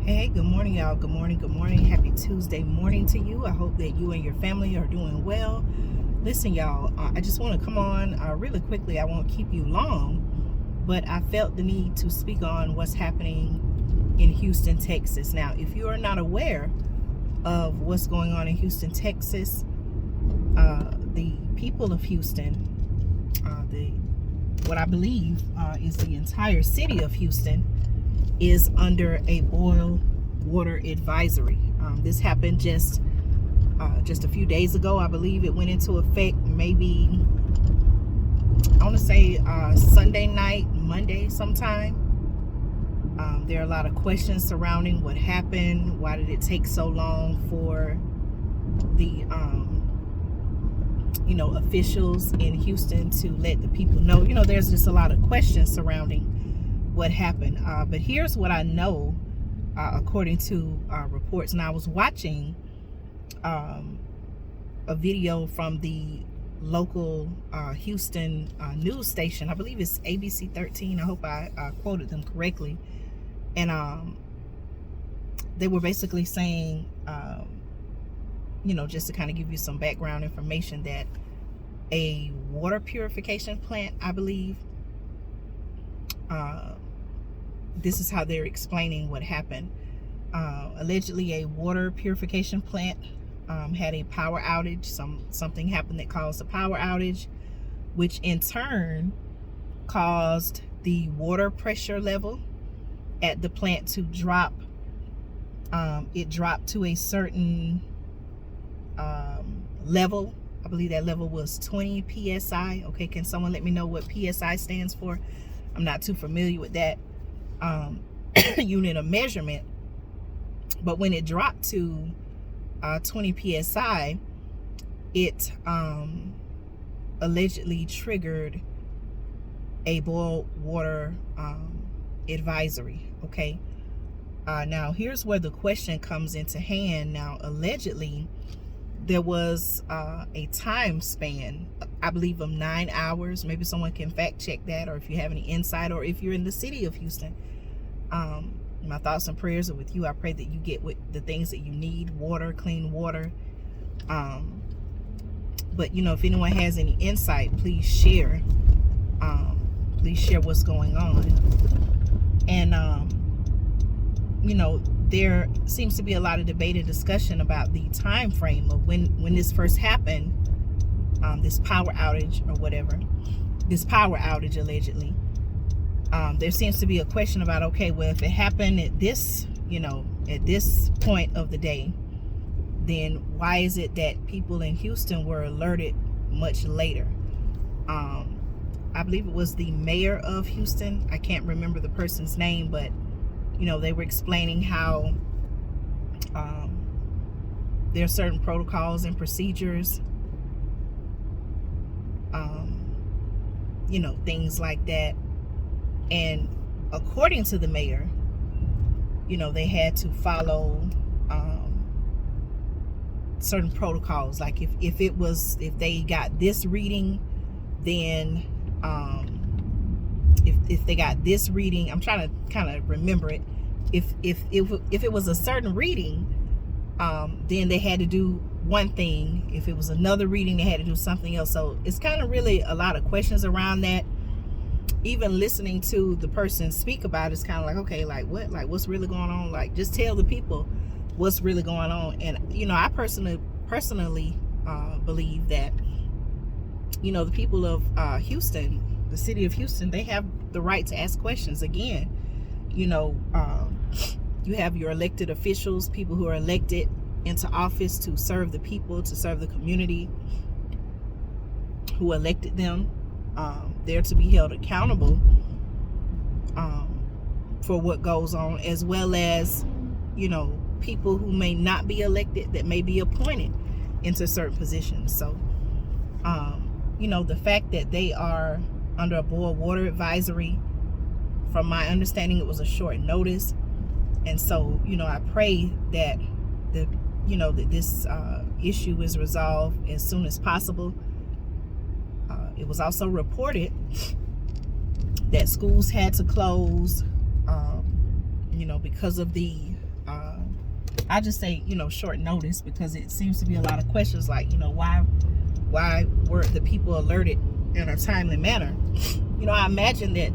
Hey, good morning, y'all. Good morning, good morning. Happy Tuesday morning to you. I hope that you and your family are doing well. Listen, y'all, I just want to come on really quickly. I won't keep you long, but I felt the need to speak on what's happening in Houston, Texas. Now, if you are not aware of what's going on in Houston, Texas, the people of Houston, what I believe is the entire city of Houston, is under a boil water advisory. This happened just a few days ago. I believe it went into effect maybe, I want to say Sunday night, Monday sometime. There are a lot of questions surrounding what happened. Why did it take so long for the officials in Houston to let the people know? There's just a lot of questions surrounding what happened. But here's what I know, according to reports. And I was watching a video from the local Houston news station. I believe it's ABC 13. I hope I quoted them correctly. And they were basically saying, just to kind of give you some background information, that a water purification plant, I believe, this is how they're explaining what happened. Allegedly, a water purification plant had a power outage. Something happened that caused a power outage, which in turn caused the water pressure level at the plant to drop. It dropped to a certain level. I believe that level was 20 psi. Okay, can someone let me know what psi stands for? I'm not too familiar with that unit of measurement. But when it dropped to 20 psi, it allegedly triggered a boil water advisory. Okay, now here's where the question comes into hand. Now, allegedly, there was a time span, I believe, of 9 hours. Maybe someone can fact check that, or if you have any insight, or if you're in the city of Houston. My thoughts and prayers are with you. I pray that you get with the things that you need: water, clean water. But if anyone has any insight, please share. Please share what's going on. And there seems to be a lot of debate and discussion about the time frame of when this first happened, this power outage or whatever, this power outage allegedly. There seems to be a question about, okay, well, if it happened at this, at this point of the day, then why is it that people in Houston were alerted much later? I believe it was the mayor of Houston. I can't remember the person's name, but they were explaining how there are certain protocols and procedures, things like that. And according to the mayor, they had to follow certain protocols. Like if they got this reading, then if they got this reading, I'm trying to kind of remember it. If it was a certain reading, then they had to do one thing. If it was another reading, they had to do something else. So it's kind of really a lot of questions around that. Even listening to the person speak about it's kind of like, okay, like what, like what's really going on? Like, just tell the people what's really going on. And I personally believe that the people of Houston, the city of Houston, they have the right to ask questions. Again, you have your elected officials, people who are elected into office to serve the people, to serve the community who elected them. They're to be held accountable for what goes on, as well as people who may not be elected, that may be appointed into certain positions. So the fact that they are under a boil water advisory, from my understanding, it was a short notice. And so I pray that that this issue is resolved as soon as possible. It was also reported that schools had to close, because of the I just say, short notice, because it seems to be a lot of questions like, why weren't the people alerted in a timely manner? I imagine that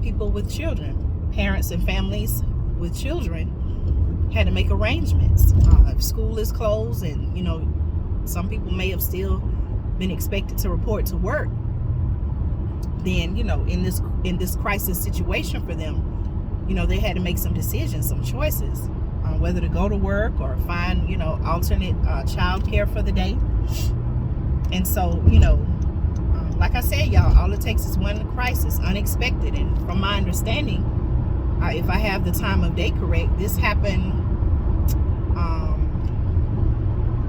people with children, parents and families with children, had to make arrangements. If school is closed and, some people may have still been expected to report to work, then, in this crisis situation for them, they had to make some decisions, some choices on whether to go to work or find, alternate child care for the day. And so, like I said, y'all, all it takes is one crisis, unexpected. And from my understanding, if I have the time of day correct, this happened,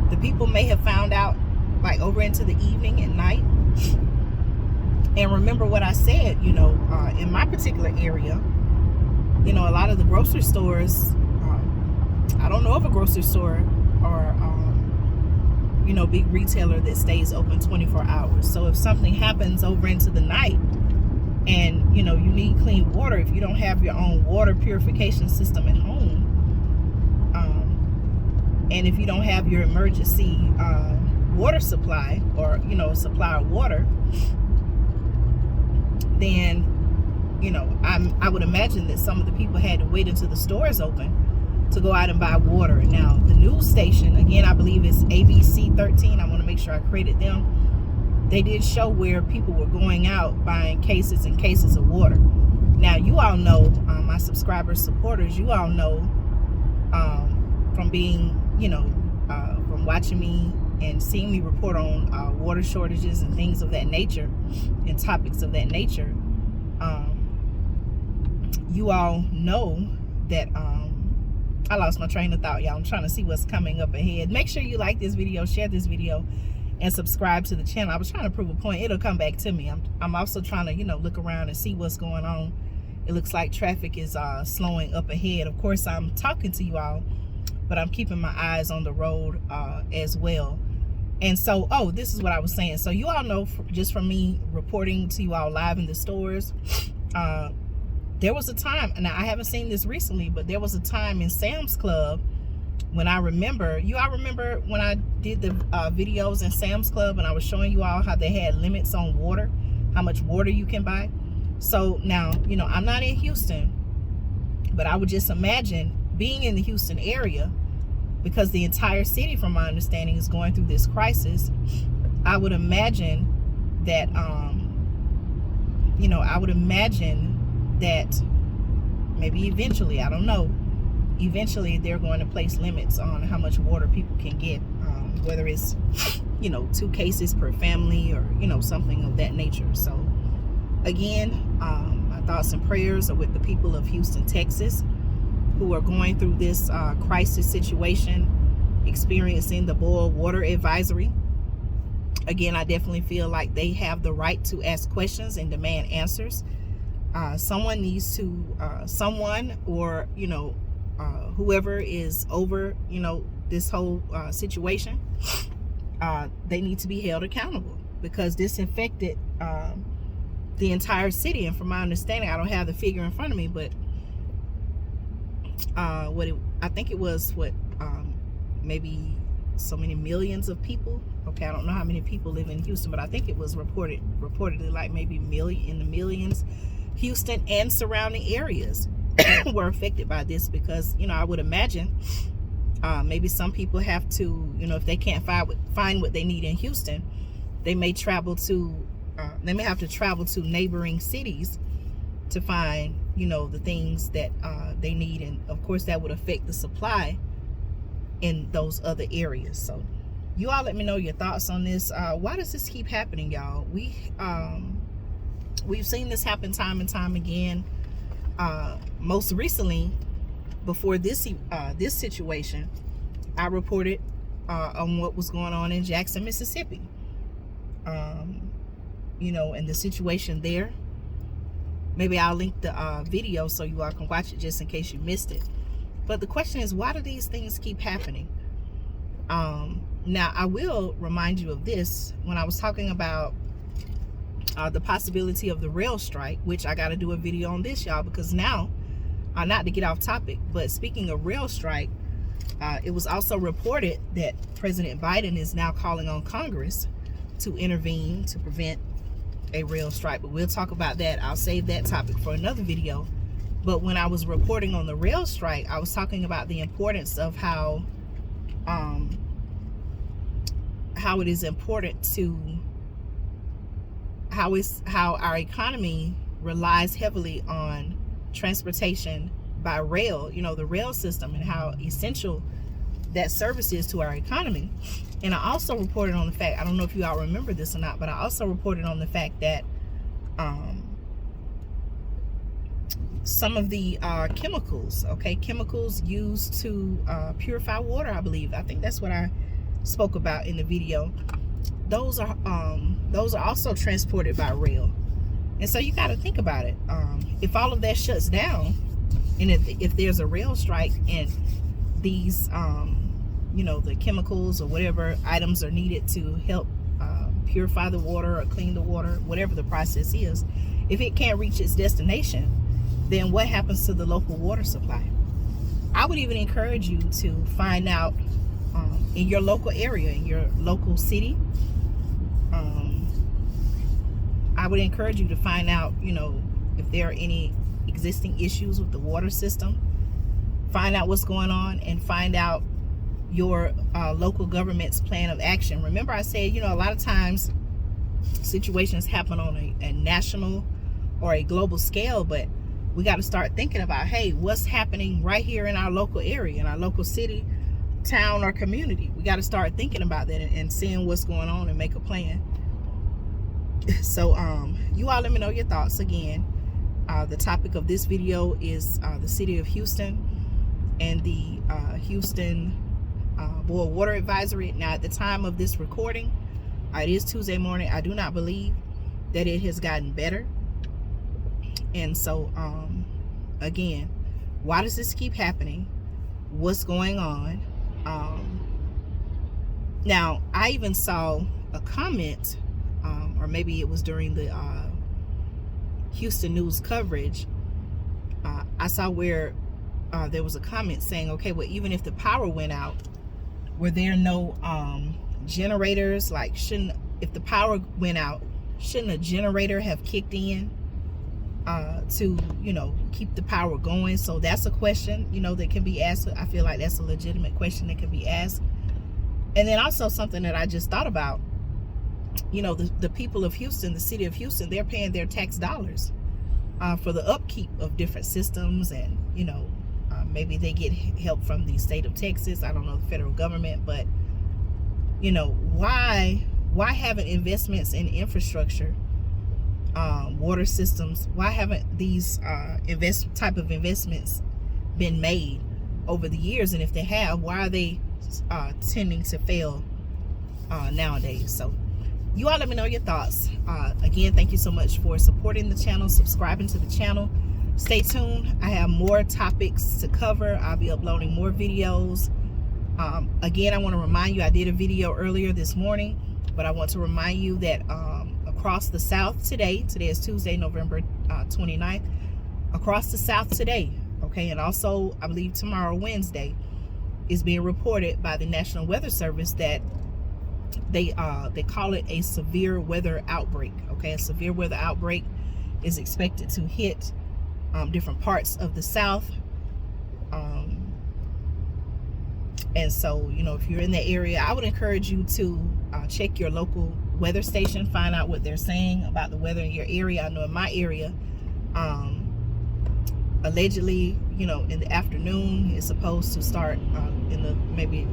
the people may have found out like over into the evening and night. And remember what I said, in my particular area, a lot of the grocery stores, I don't know of a grocery store or, big retailer that stays open 24 hours. So if something happens over into the night and, you need clean water, if you don't have your own water purification system at home, and if you don't have your emergency water supply or, supply of water, then, I would imagine that some of the people had to wait until the stores open to go out and buy water. Now, the news station, again, I believe it's ABC 13. I want to make sure I credit them. They did show where people were going out buying cases and cases of water. Now, you all know, my subscribers, supporters, you all know from being, from watching me and seeing me report on water shortages and things of that nature and topics of that nature, you all know that I lost my train of thought, y'all. I'm trying to see what's coming up ahead. Make sure you like this video, share this video, and subscribe to the channel. I was trying to prove a point. It'll come back to me. I'm also trying to, look around and see what's going on. It looks like traffic is slowing up ahead. Of course, I'm talking to you all, but I'm keeping my eyes on the road as well. And so, this is what I was saying. So you all know, just from me reporting to you all live in the stores, there was a time, and I haven't seen this recently, but there was a time in Sam's Club when I remember, you all remember when I did the videos in Sam's Club and I was showing you all how they had limits on water, how much water you can buy. So now, I'm not in Houston, but I would just imagine being in the Houston area, because the entire city, from my understanding, is going through this crisis. I would imagine that, that maybe eventually, I don't know, eventually they're going to place limits on how much water people can get, whether it's 2 cases per family or something of that nature. So again, my thoughts and prayers are with the people of Houston, Texas, who are going through this crisis situation, experiencing the boil water advisory. Again, I definitely feel like they have the right to ask questions and demand answers. Someone needs to, someone or, whoever is over, this whole situation, they need to be held accountable, because this infected the entire city. And from my understanding, I don't have the figure in front of me, but I think it was maybe so many millions of people. Okay, I don't know how many people live in Houston, but I think it was reportedly like maybe in the millions. Houston and surrounding areas were affected by this, because I would imagine maybe some people have to, if they can't find what they need in Houston, they may travel to they may have to travel to neighboring cities to find the things that they need, and of course that would affect the supply in those other areas. So you all let me know your thoughts on this. Why does this keep happening, y'all? We've seen this happen time and time again. Most recently, before this situation, I reported on what was going on in Jackson, Mississippi. And the situation there. Maybe I'll link the video so you all can watch it, just in case you missed it. But the question is, why do these things keep happening? Now, I will remind you of this. When I was talking about the possibility of the rail strike, which I got to do a video on this, y'all, because now, not to get off topic, but speaking of rail strike, It was also reported that President Biden is now calling on Congress to intervene to prevent a rail strike, but we'll talk about that. I'll save that topic for another video. But when I was reporting on the rail strike, I was talking about the importance of how it is important to how our economy relies heavily on transportation by rail, you know, the rail system, and how essential that service is to our economy. And I also reported on the fact, I don't know if you all remember this or not, but I also reported on the fact that some of the chemicals used to purify water, I believe, I think that's what I spoke about in the video, those are also transported by rail. And so you got to think about it. If all of that shuts down, and if there's a rail strike, and these you know, the chemicals or whatever items are needed to help purify the water or clean the water, whatever the process is, if it can't reach its destination, then what happens to the local water supply? I would even encourage you to find out in your local area, in your local city, I would encourage you to find out, you know, if there are any existing issues with the water system. Find out what's going on, and find out your local government's plan of action. Remember I said, you know, a lot of times situations happen on a national or a global scale, but we got to start thinking about, hey, what's happening right here in our local area, in our local city, town, or community. We got to start thinking about that and seeing what's going on and make a plan. So you all let me know your thoughts. Again, the topic of this video is the city of Houston and the Houston Boil Water Advisory. Now, at the time of this recording, it is Tuesday morning. I do not believe that it has gotten better. And so again, why does this keep happening? What's going on? Now, I even saw a comment, or maybe it was during the Houston news coverage, I saw where there was a comment saying, okay, well, even if the power went out, were there no generators? Like, if the power went out, shouldn't a generator have kicked in to, you know, keep the power going? So that's a question, you know, that can be asked. I feel like that's a legitimate question that can be asked. And then also something that I just thought about, you know, the people of Houston, the city of Houston, they're paying their tax dollars for the upkeep of different systems. And, you know, maybe they get help from the state of Texas. I don't know, the federal government. But, you know, why haven't investments in infrastructure, water systems, why haven't these type of investments been made over the years? And if they have, why are they tending to fail nowadays? So you all let me know your thoughts. Again, thank you so much for supporting the channel, subscribing to the channel. Stay tuned. I have more topics to cover. I'll be uploading more videos. Again, I want to remind you, I did a video earlier this morning, but I want to remind you that across the South today is Tuesday, November 29th, across the South today, okay, and also I believe tomorrow, Wednesday, is being reported by the National Weather Service that they call it a severe weather outbreak. Okay, a severe weather outbreak is expected to hit different parts of the South, and so, you know, if you're in the area, I would encourage you to check your local weather station, find out what they're saying about the weather in your area. I know in my area, allegedly, you know, in the afternoon it's supposed to start in the maybe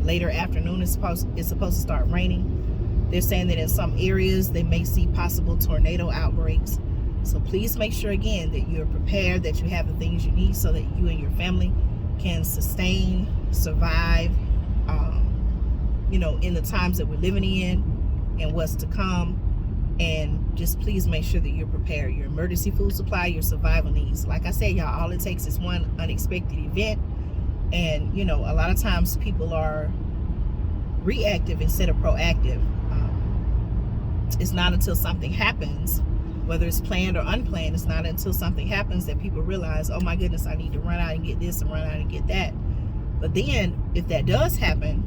later afternoon it's supposed to start raining. They're saying that in some areas they may see possible tornado outbreaks. So please make sure, again, that you're prepared, that you have the things you need so that you and your family can survive, you know, in the times that we're living in and what's to come. And just please make sure that you're prepared. Your emergency food supply, your survival needs. Like I said, y'all, all it takes is one unexpected event. And, you know, a lot of times people are reactive instead of proactive. It's not until something happens, whether it's planned or unplanned, it's not until something happens that people realize, oh my goodness, I need to run out and get this and run out and get that. But then if that does happen,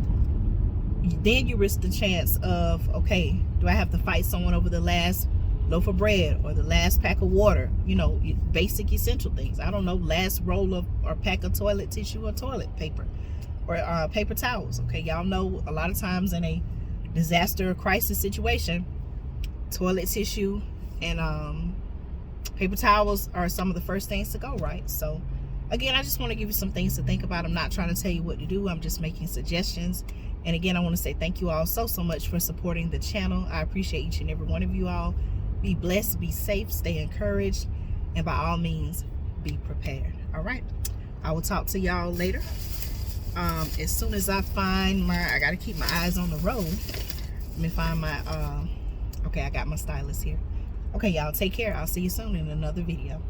then you risk the chance of, okay, do I have to fight someone over the last loaf of bread or the last pack of water? You know, basic essential things. I don't know, last roll of or pack of toilet tissue or toilet paper or paper towels. Okay, y'all know a lot of times in a disaster or crisis situation, toilet tissue and paper towels are some of the first things to go, right? So again, I just want to give you some things to think about. I'm not trying to tell you what to do. I'm just making suggestions. And again, I want to say thank you all so much for supporting the channel. I appreciate each and every one of you all. Be blessed, be safe, stay encouraged, and by all means, be prepared. All right, I will talk to y'all later. As soon as I find I got to keep my eyes on the road. Let me find my, okay, I got my stylus here. Okay, y'all, take care. I'll see you soon in another video.